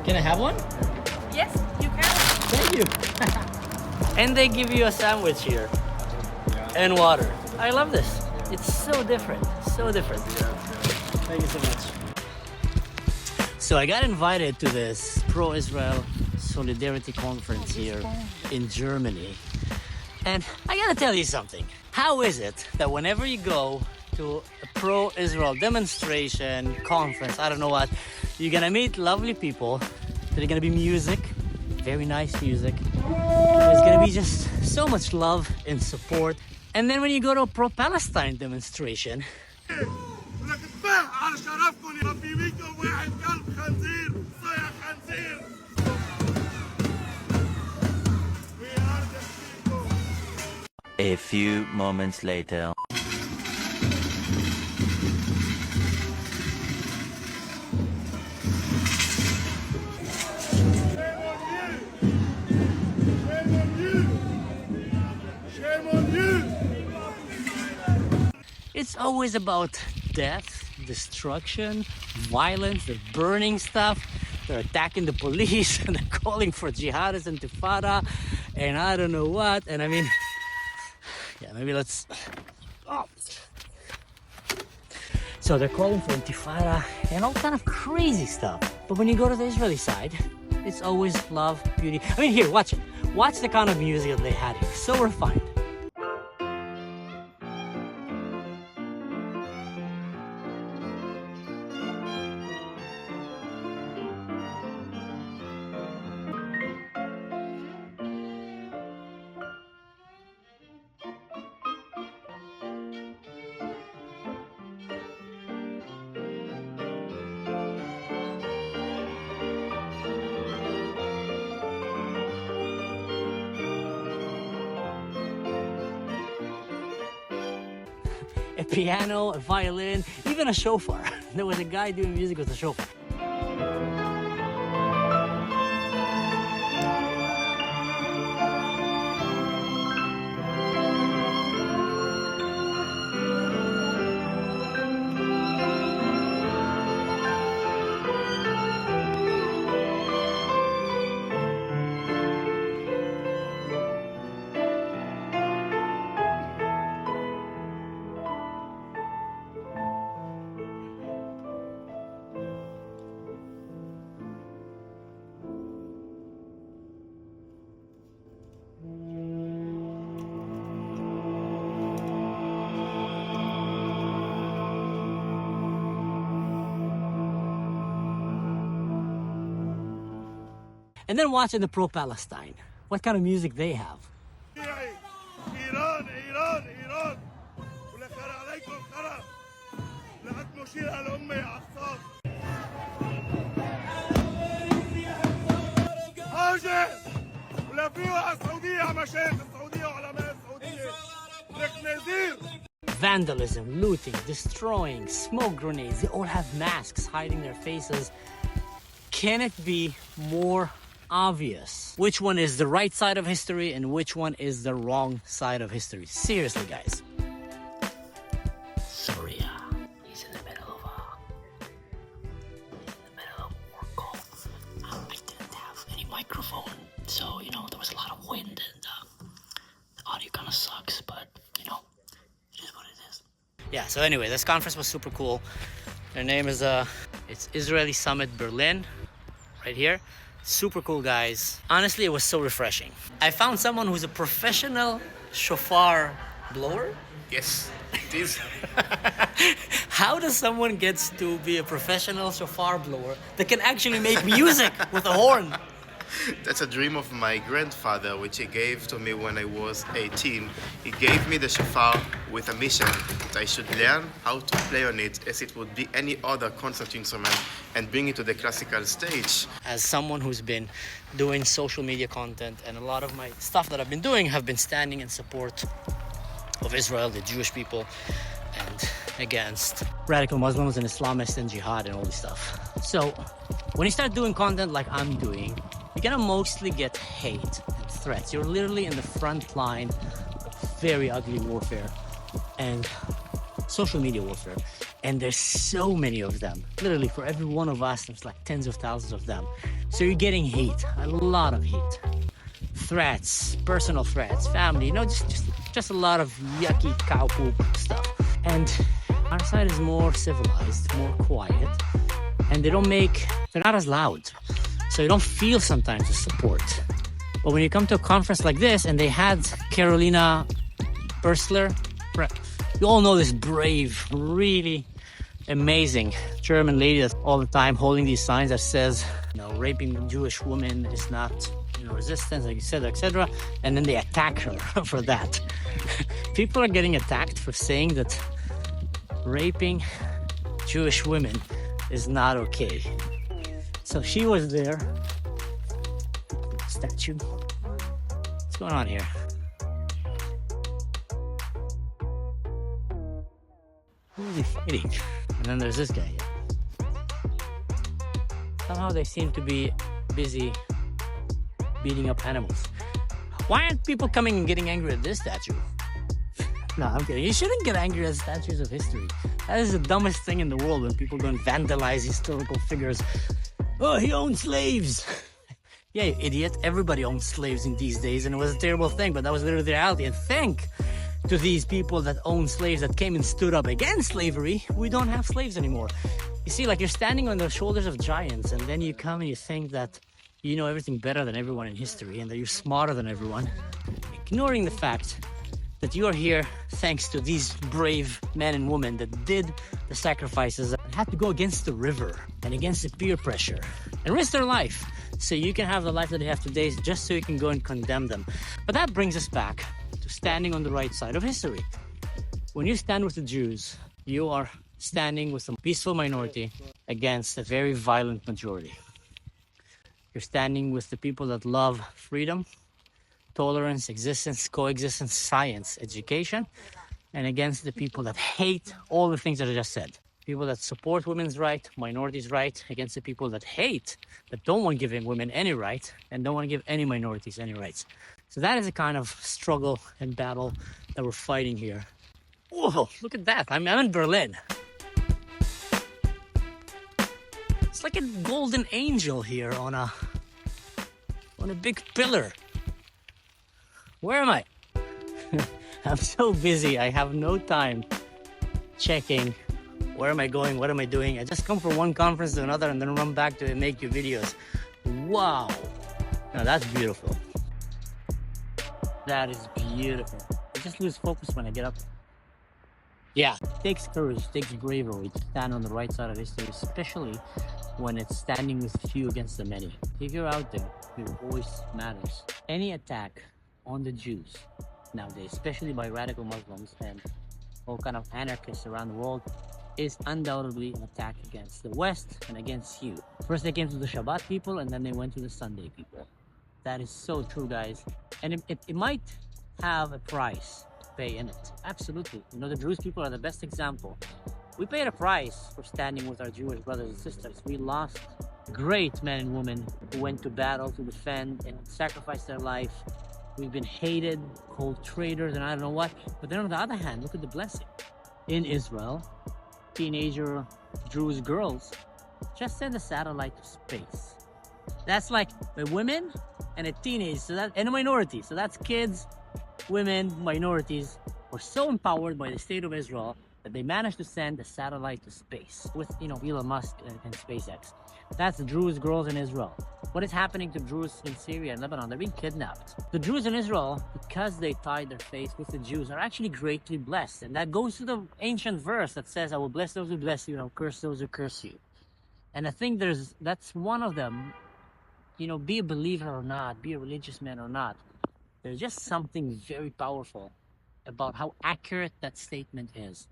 Can I have one? Yes, you can. Thank you. And they give you a sandwich here. And water. I love this. It's so different. So different. Thank you so much. So I got invited to this pro-Israel solidarity conference here in Germany. And I gotta tell you something. How is it that whenever you go to a pro-Israel demonstration, conference, I don't know what, you're gonna meet lovely people. There's gonna be music, very nice music. There's gonna be just so much love and support. And then when you go to a pro-Palestine demonstration, a few moments later. it's always about death, destruction, violence, they're burning stuff, they're attacking the police, and they're calling for jihadist intifada, and I don't know what, and I mean, yeah, maybe let's, oh. So they're calling for intifada and all kind of crazy stuff. But when you go to the Israeli side, it's always love, beauty. I mean, here, watch it. Watch the kind of music that they had here. So refined. A piano, a violin, even a shofar. There was a guy doing music with a shofar. And then watching the pro-Palestine. What kind of music they have. Vandalism, looting, destroying, smoke grenades. They all have masks hiding their faces. Can it be more obvious which one is the right side of history and which one is the wrong side of history? Seriously, guys. Syria is in the middle of a war call. I didn't have any microphone, so there was a lot of wind and the audio kind of sucks, but it is what it is. Yeah, so anyway, this conference was super cool. Their name is it's Israeli Summit Berlin, right here. Super cool guys. Honestly, it was so refreshing. I found someone who's a professional shofar blower. Yes, it is. How does someone get to be a professional shofar blower that can actually make music with a horn? That's a dream of my grandfather, which he gave to me when I was 18. He gave me the shofar with a mission that I should learn how to play on it as it would be any other concert instrument and bring it to the classical stage. As someone who's been doing social media content, and a lot of my stuff that I've been doing have been standing in support of Israel, the Jewish people, and against radical Muslims and Islamists and jihad and all this stuff. So when you start doing content like I'm doing, you're gonna mostly get hate and threats. You're literally in the front line of very ugly warfare and social media warfare. And there's so many of them. Literally, for every one of us, there's like tens of thousands of them. So you're getting heat, a lot of heat. Threats, personal threats, family, you know, just a lot of yucky cow poop stuff. And our side is more civilized, more quiet, and they're not as loud. So you don't feel sometimes the support. But when you come to a conference like this, and they had Carolina Bursler, you all know this brave, really amazing German lady that's all the time holding these signs that says, you know, raping Jewish women is not, you know, resistance, like you said, etc. And then they attack her for that. People are getting attacked for saying that raping Jewish women is not okay. So she was there. Statue. What's going on here? Who is he fighting? And then there's this guy here. Somehow they seem to be busy beating up animals. Why aren't people coming and getting angry at this statue? No, I'm kidding. You shouldn't get angry at statues of history. That is the dumbest thing in the world, when people go and vandalize historical figures. Oh, he owned slaves. Yeah, you idiot. Everybody owned slaves in these days, and it was a terrible thing, but that was literally the reality. And thank to these people that owned slaves, that came and stood up against slavery, we don't have slaves anymore. You see, like, you're standing on the shoulders of giants, and then you come and you think that you know everything better than everyone in history, and that you're smarter than everyone, ignoring the fact that you are here thanks to these brave men and women that did the sacrifices, and had to go against the river and against the peer pressure and risk their life so you can have the life that they have today, just so you can go and condemn them. But that brings us back to standing on the right side of history. When you stand with the Jews, you are standing with a peaceful minority against a very violent majority. You're standing with the people that love freedom, tolerance, existence, coexistence, science, education, and against the people that hate all the things that I just said. People that support women's rights, minorities' rights, against the people that hate, that don't want giving women any right, and don't want to give any minorities any rights. So that is a kind of struggle and battle that we're fighting here. Whoa, look at that. I'm in Berlin. It's like a golden angel here on a big pillar. Where am I? I'm so busy. I have no time checking where am I going, what am I doing. I just come from one conference to another and then run back to make you videos. Wow. Now that's beautiful. That is beautiful. I just lose focus when I get up there. Yeah, it takes courage, it takes bravery to stand on the right side of history, especially when it's standing with few against the many. If you're out there, your voice matters. Any attack on the Jews nowadays, especially by radical Muslims and all kind of anarchists around the world, is undoubtedly an attack against the West and against you. First they came to the Shabbat people, and then they went to the Sunday people. That is so true, guys. And it might have a price to pay in it. Absolutely. You know, the Jewish people are the best example. We paid a price for standing with our Jewish brothers and sisters. We lost great men and women who went to battle to defend and sacrifice their life. We've been hated, called traitors, and I don't know what. But then on the other hand, look at the blessing. In Israel, teenager Jewish girls just send a satellite to space. That's like a women and a teenage, and a minority. So that's kids, women, minorities were so empowered by the state of Israel that they managed to send a satellite to space with, you know, Elon Musk and SpaceX. That's the Jewish girls in Israel. What is happening to Jews in Syria and Lebanon? They're being kidnapped. The Jews in Israel, because they tied their faith with the Jews, are actually greatly blessed. And that goes to the ancient verse that says, I will bless those who bless you and I'll curse those who curse you. And I think that's one of them. You know, be a believer or not, be a religious man or not, there's just something very powerful about how accurate that statement is.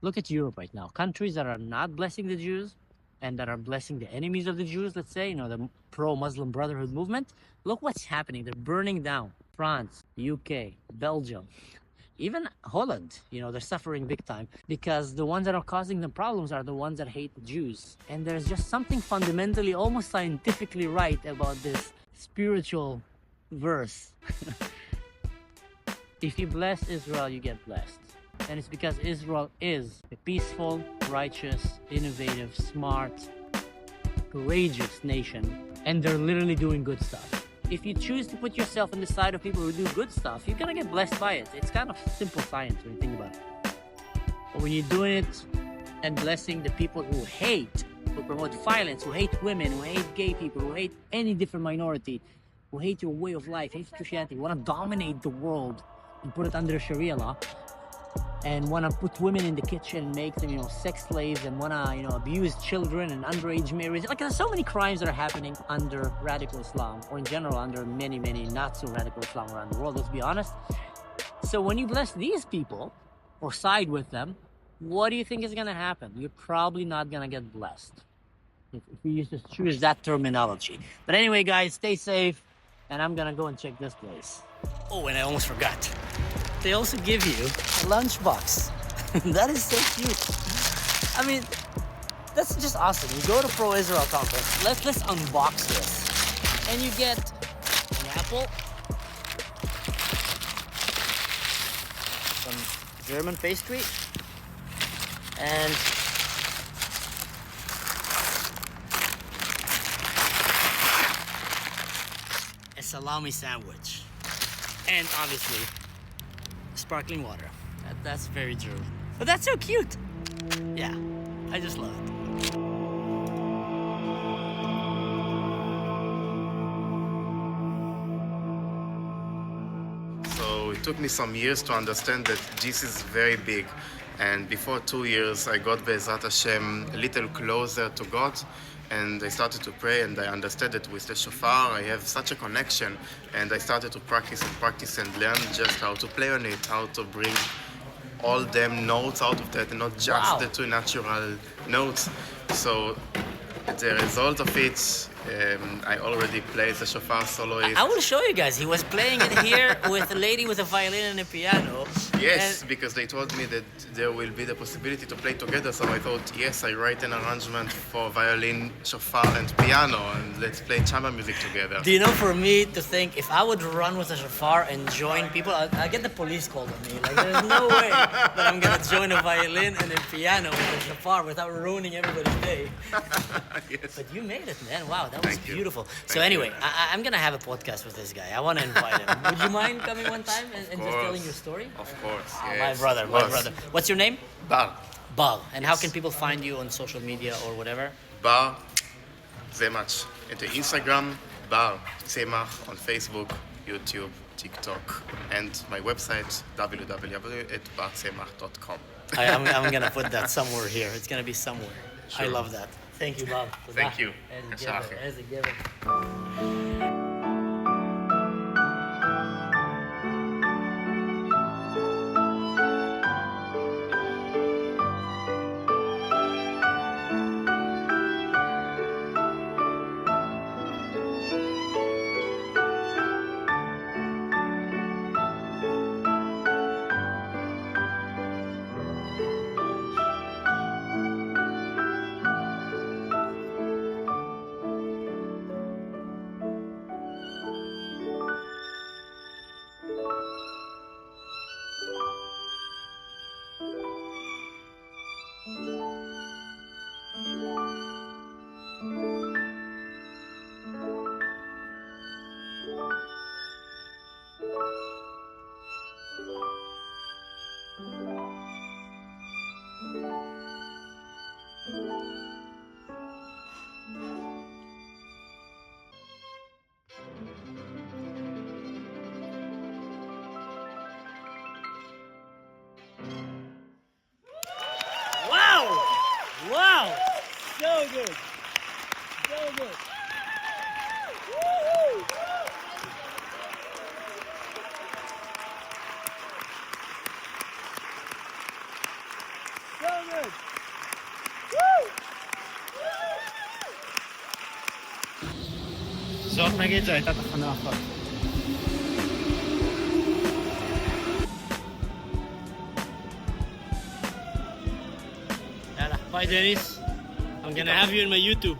Look at Europe right now. Countries that are not blessing the Jews and that are blessing the enemies of the Jews, let's say, you know, the pro-Muslim Brotherhood movement. Look what's happening. They're burning down France, UK, Belgium, even Holland. You know, they're suffering big time because the ones that are causing the problems are the ones that hate the Jews. And there's just something fundamentally, almost scientifically right about this spiritual verse. If you bless Israel, you get blessed. And it's because Israel is a peaceful, righteous, innovative, smart, courageous nation. And they're literally doing good stuff. If you choose to put yourself on the side of people who do good stuff, you're gonna get blessed by it. It's kind of simple science when you think about it. But when you're doing it and blessing the people who hate, who promote violence, who hate women, who hate gay people, who hate any different minority, who hate your way of life, hate Christianity, want to dominate the world and put it under Sharia law, and want to put women in the kitchen and make them, sex slaves, and want to, abuse children and underage marriage. Like, there's so many crimes that are happening under radical Islam, or in general under many, many not so radical Islam around the world, let's be honest. So when you bless these people, or side with them, what do you think is going to happen? You're probably not going to get blessed. If you used to choose that terminology. But anyway, guys, stay safe. And I'm going to go and check this place. Oh, and I almost forgot. They also give you a lunchbox. That is so cute. I mean, that's just awesome. You go to Pro-Israel conference. Let's unbox this. And you get an apple. Some German pastry. And a salami sandwich, and obviously sparkling water. That's very German, but that's so cute. Yeah, I just love it. So it took me some years to understand that this is very big. And before 2 years, I got Be'ezrat Hashem a little closer to God, and I started to pray, and I understood that with the shofar, I have such a connection, and I started to practice and learn just how to play on it, how to bring all them notes out of that, and not just the two natural notes. So the result of it, I already played the shofar soloist. I will show you guys. He was playing it here with a lady with a violin and a piano. Yes, because they told me that there will be the possibility to play together. So I thought, yes, I write an arrangement for violin, shofar, and piano, and let's play chamber music together. Do you know, for me to think, if I would run with a shofar and join people, I get the police called on me. Like, there's no way that I'm gonna join a violin and a piano with a shofar without ruining everybody's day. Yes. But you made it, man. Wow, that was Thank you. beautiful. Thank So anyway, you. I'm gonna have a podcast with this guy. I want to invite him. Would you mind coming one time and just telling your story? Of course, Oh, yes. my brother. What's your name? Bar. Bal. And how Yes. can people find you on social media or whatever? Bar Zemach. At the Instagram, Bar Zemach, on Facebook, YouTube, TikTok, and my website, www.barzemach.com. I'm gonna put that somewhere here. It's gonna be somewhere. I Sure. love that. Thank you, Bob. Thank you. As a giver. Wow! Wow! So good. So good. Woo-hoo! So good. Woo! זאת נגיד זו הייתה תחנה אחת. Bye, Dennis. I'm gonna have you in my YouTube.